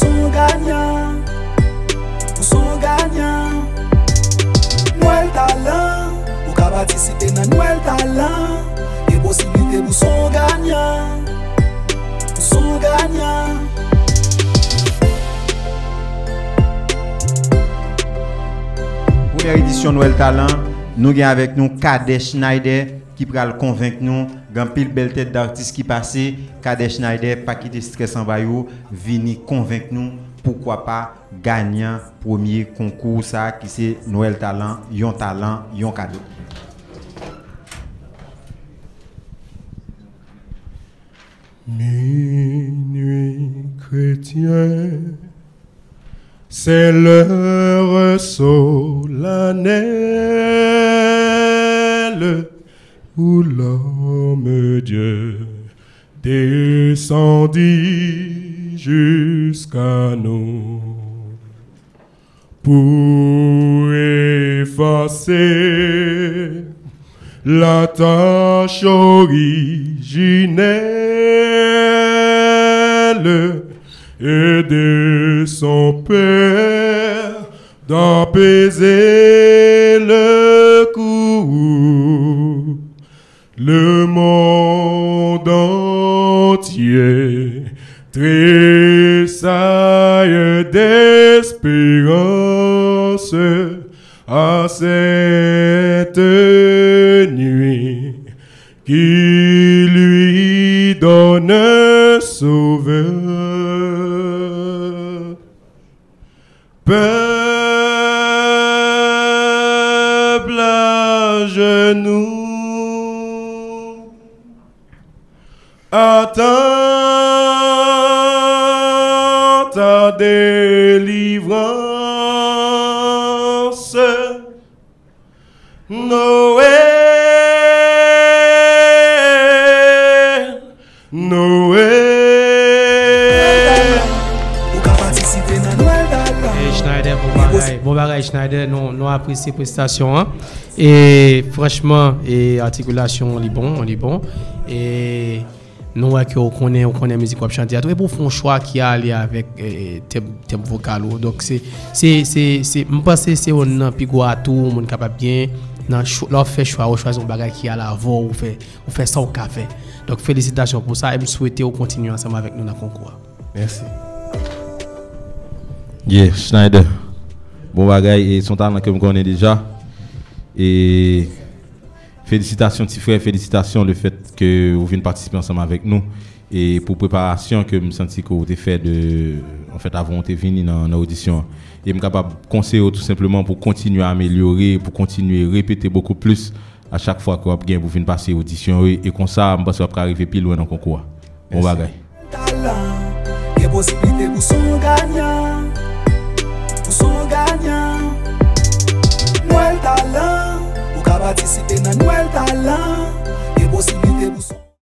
son gagnant, pour son gagnant. Noël talent, ou ka participer dans Noël talent, et possibilité pour son gagnant, pour son gagnant. Première édition Noël Talent, nous avons avec nous Kadesh Schneider qui va convaincre nous, grand pile belle tête d'artiste qui passe, Kadesh Schneider pas quitter stress en bayou, vini convaincre nous pourquoi pas gagnant premier concours ça qui c'est Noël Talent, yon cadeau. Minuit chrétien, c'est l'heure solennelle où l'homme Dieu descendit jusqu'à nous pour effacer la tâche originelle et de son Père d'apaiser le cours. Le monde entier tressaille d'espérance à cette nuit qui lui donne un sauveur. Peuple à genoux, attends ta délivrance. Noël, Noël. Schneider, bon bagay Schneider, nous apprécions prestation hein? Et franchement et articulation on est bon et nous on connaît musique web chanter et pour faire un choix qui a aller avec thème vocal donc c'est me penser c'est on pigo à tout monde capable bien dans leur fait choix ou choisir un bagage qui a la voix ou fait ça au café donc félicitations pour ça et me souhaiter au continuer ensemble avec nous dans le concours. Merci. Yeah, Schneider. Bon bagay et son talent que je connais déjà. Et félicitations petit frère, félicitations le fait que vous venez participer ensemble avec nous et pour préparation que me senti que vous avez fait en fait avant de venir dans l'audition et me capable conseiller tout simplement pour continuer à améliorer, pour continuer à répéter beaucoup plus à chaque fois que vous venez passer audition et comme ça je pense que vous arriver plus loin dans le concours. Bon bagay. Il y a possibilité pour son gagnant, pour son gagnant. Noël Talent, ou ka participer dans Noël Talent, il y a possibilité pour son